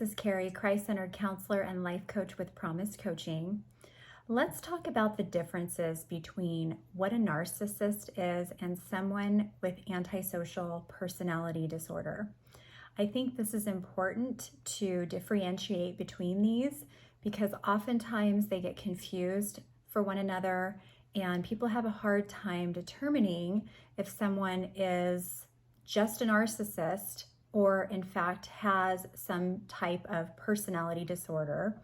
is Carrie, Christ-centered counselor and life coach with Promise Coaching. Let's talk about the differences between what a narcissist is and someone with antisocial personality disorder. I think this is important to differentiate between these because oftentimes they get confused for one another and people have a hard time determining if someone is just a narcissist or in fact has some type of personality disorder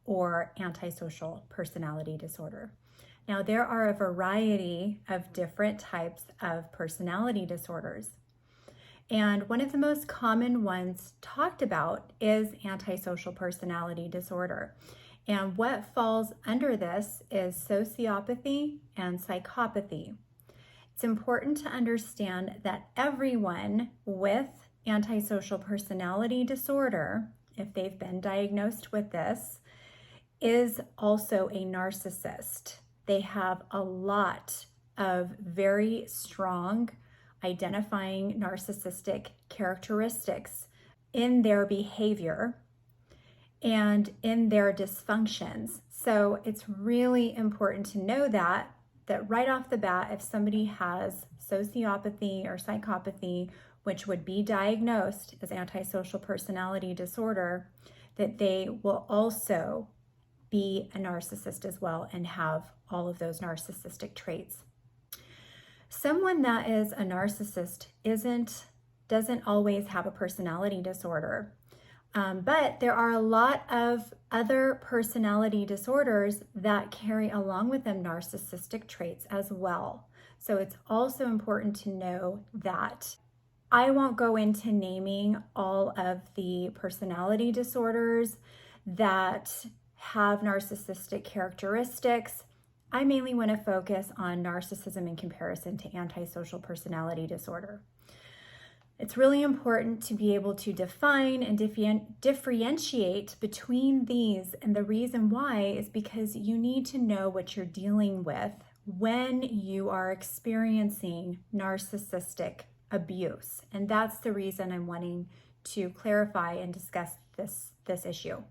or antisocial personality disorder. Now, there are a variety of different types of personality disorders. And one of the most common ones talked about is antisocial personality disorder. And what falls under this is sociopathy and psychopathy. It's important to understand that everyone with antisocial personality disorder, if they've been diagnosed with this, is also a narcissist. They have a lot of very strong identifying narcissistic characteristics in their behavior and in their dysfunctions. So it's really important to know that right off the bat, if somebody has sociopathy or psychopathy, which would be diagnosed as antisocial personality disorder, that they will also be a narcissist as well and have all of those narcissistic traits. Someone that is a narcissist doesn't always have a personality disorder, but there are a lot of other personality disorders that carry along with them narcissistic traits as well. So it's also important to know that. I won't go into naming all of the personality disorders that have narcissistic characteristics. I mainly want to focus on narcissism in comparison to antisocial personality disorder. It's really important to be able to define and differentiate between these, and the reason why is because you need to know what you're dealing with when you are experiencing narcissistic abuse. And that's the reason I'm wanting to clarify and discuss this issue.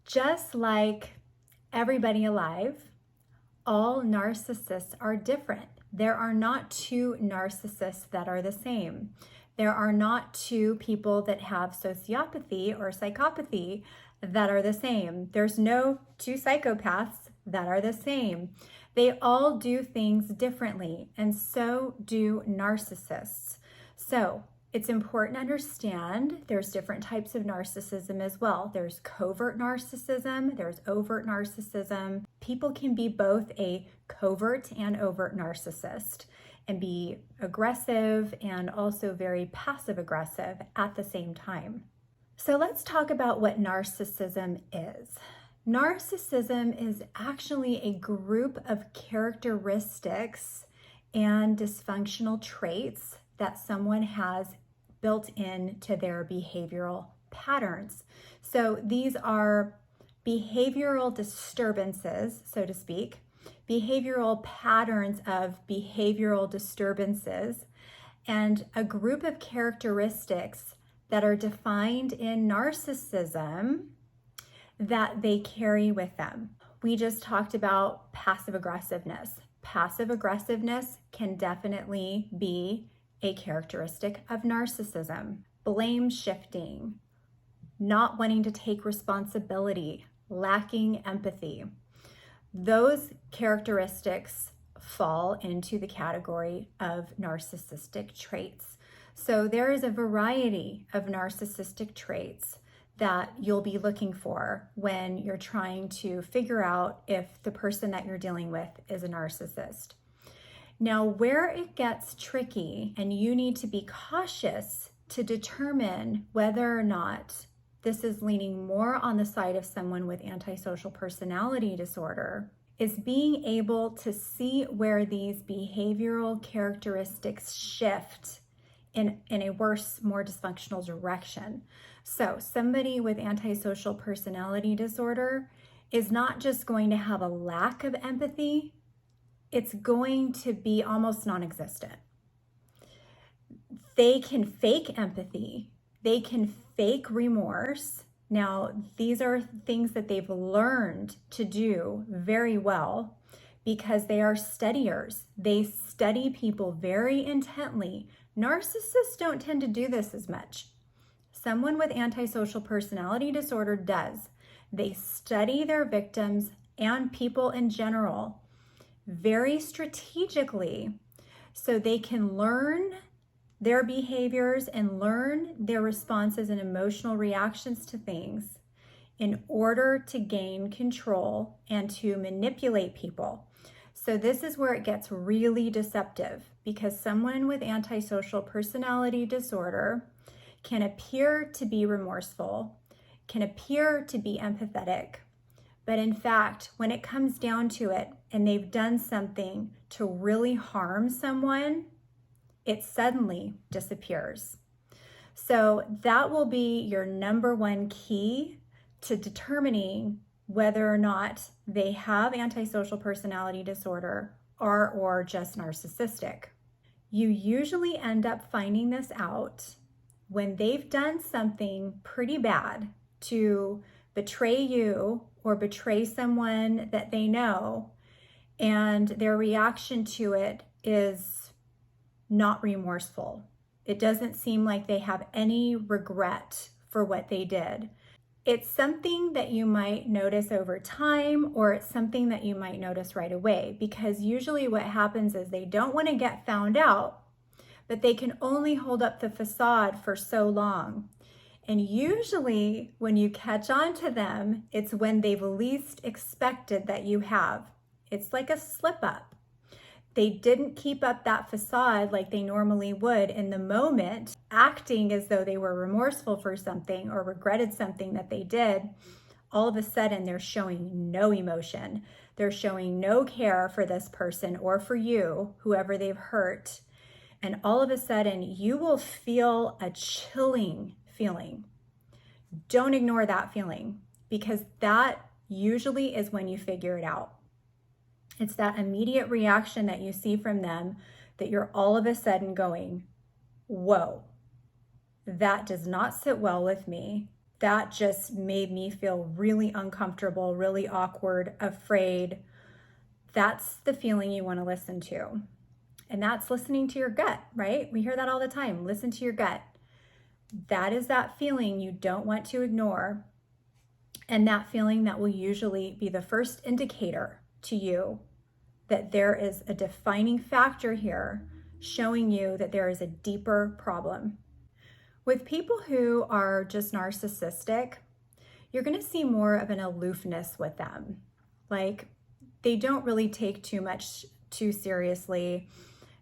Just like everybody alive, all narcissists are different. There are not two narcissists that are the same. There are not two people that have sociopathy or psychopathy that are the same. There's no two psychopaths that are the same. They all do things differently, and so do narcissists. So it's important to understand there's different types of narcissism as well. There's covert narcissism, there's overt narcissism. People can be both a covert and overt narcissist and be aggressive and also very passive aggressive at the same time. So let's talk about what narcissism is. Narcissism is actually a group of characteristics and dysfunctional traits that someone has built into their behavioral patterns. So these are behavioral disturbances, so to speak, behavioral patterns of behavioral disturbances, and a group of characteristics that are defined in narcissism that they carry with them. We just talked about passive aggressiveness. Passive aggressiveness can definitely be a characteristic of narcissism. Blame shifting, not wanting to take responsibility, lacking empathy. Those characteristics fall into the category of narcissistic traits. So there is a variety of narcissistic traits that you'll be looking for when you're trying to figure out if the person that you're dealing with is a narcissist. Now, where it gets tricky and you need to be cautious to determine whether or not this is leaning more on the side of someone with antisocial personality disorder is being able to see where these behavioral characteristics shift in a worse, more dysfunctional direction. So somebody with antisocial personality disorder is not just going to have a lack of empathy, it's going to be almost non-existent. They can fake empathy, they can fake remorse, Now, these are things that they've learned to do very well because they are studiers. They study people very intently. Narcissists don't tend to do this as much. Someone with antisocial personality disorder does. They study their victims and people in general very strategically so they can learn their behaviors and learn their responses and emotional reactions to things in order to gain control and to manipulate people. So this is where it gets really deceptive, because someone with antisocial personality disorder can appear to be remorseful, can appear to be empathetic, but in fact, when it comes down to it and they've done something to really harm someone, it suddenly disappears. So that will be your number one key to determining whether or not they have antisocial personality disorder or just narcissistic. You usually end up finding this out when they've done something pretty bad to betray you or betray someone that they know, and their reaction to it is not remorseful. It doesn't seem like they have any regret for what they did. It's something that you might notice over time, or it's something that you might notice right away, because usually what happens is they don't want to get found out, but they can only hold up the facade for so long. And usually when you catch on to them, it's when they've least expected that you have. It's like a slip up. They didn't keep up that facade like they normally would in the moment, acting as though they were remorseful for something or regretted something that they did. All of a sudden, they're showing no emotion. They're showing no care for this person or for you, whoever they've hurt. And all of a sudden, you will feel a chilling feeling. Don't ignore that feeling, because that usually is when you figure it out. It's that immediate reaction that you see from them that you're all of a sudden going, whoa, that does not sit well with me. That just made me feel really uncomfortable, really awkward, afraid. That's the feeling you want to listen to. And that's listening to your gut, right? We hear that all the time. Listen to your gut. That is that feeling you don't want to ignore. And that feeling that will usually be the first indicator to you that there is a defining factor here showing you that there is a deeper problem. With people who are just narcissistic, you're going to see more of an aloofness with them. Like, they don't really take too much too seriously.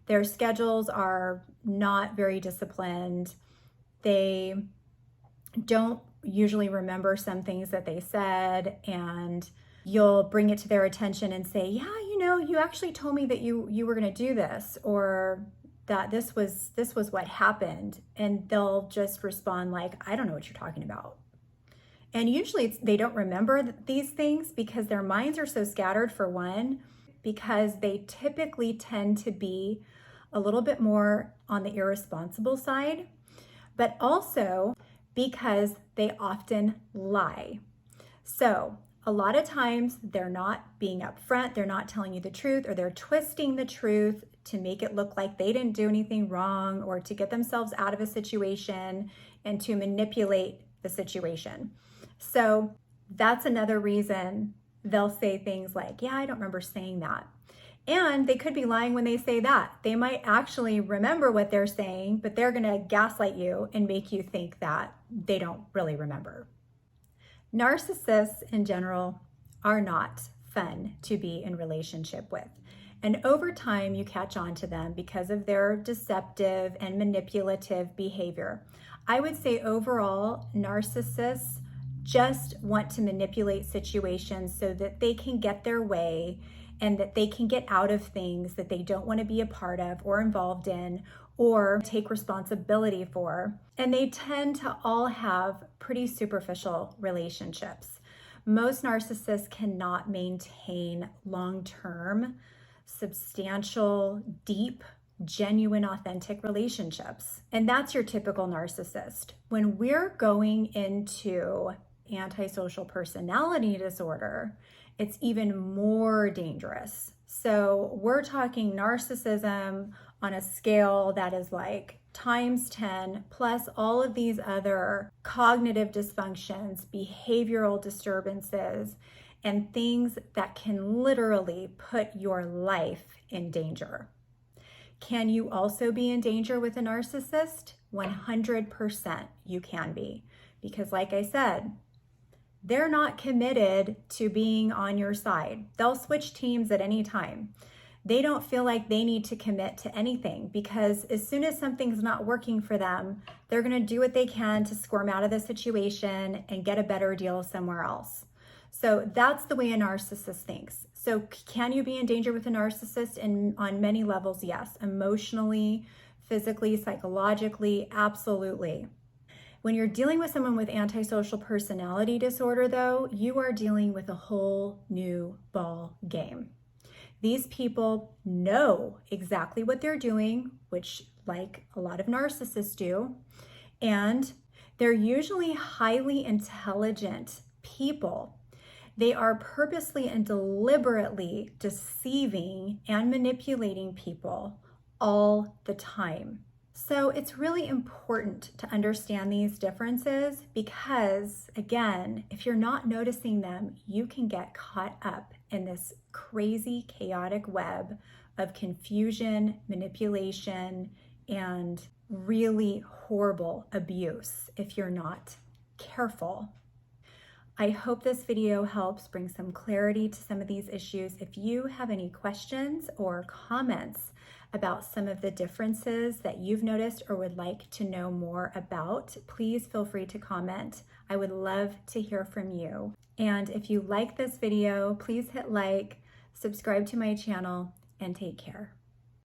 Their schedules are not very disciplined. They don't usually remember some things that they said, and you'll bring it to their attention and say, yeah, you actually told me that you were going to do this, or that this was what happened. And they'll just respond like, I don't know what you're talking about. And usually they don't remember these things because their minds are so scattered, for one, because they typically tend to be a little bit more on the irresponsible side, but also because they often lie. So a lot of times they're not being upfront, they're not telling you the truth, or they're twisting the truth to make it look like they didn't do anything wrong, or to get themselves out of a situation and to manipulate the situation. So that's another reason they'll say things like, yeah, I don't remember saying that. And they could be lying when they say that. They might actually remember what they're saying, but they're gonna gaslight you and make you think that they don't really remember. Narcissists in general are not fun to be in relationship with. And over time, you catch on to them because of their deceptive and manipulative behavior. I would say overall, narcissists just want to manipulate situations so that they can get their way and that they can get out of things that they don't want to be a part of or involved in or take responsibility for. And they tend to all have pretty superficial relationships. Most narcissists cannot maintain long-term, substantial, deep, genuine, authentic relationships. And that's your typical narcissist. When we're going into antisocial personality disorder, it's even more dangerous. So we're talking narcissism on a scale that is like times 10, plus all of these other cognitive dysfunctions, behavioral disturbances, and things that can literally put your life in danger. Can you also be in danger with a narcissist? 100% you can be. Because like I said, they're not committed to being on your side. They'll switch teams at any time. They don't feel like they need to commit to anything because as soon as something's not working for them, they're going to do what they can to squirm out of the situation and get a better deal somewhere else. So that's the way a narcissist thinks. So can you be in danger with a narcissist? And on many levels, yes. Emotionally, physically, psychologically, absolutely. When you're dealing with someone with antisocial personality disorder, though, you are dealing with a whole new ball game. These people know exactly what they're doing, which like a lot of narcissists do, and they're usually highly intelligent people. They are purposely and deliberately deceiving and manipulating people all the time. So it's really important to understand these differences because, again, if you're not noticing them, you can get caught up in this crazy, chaotic web of confusion, manipulation, and really horrible abuse if you're not careful. I hope this video helps bring some clarity to some of these issues. If you have any questions or comments about some of the differences that you've noticed or would like to know more about, please feel free to comment. I would love to hear from you. And if you like this video, please hit like, subscribe to my channel, and take care.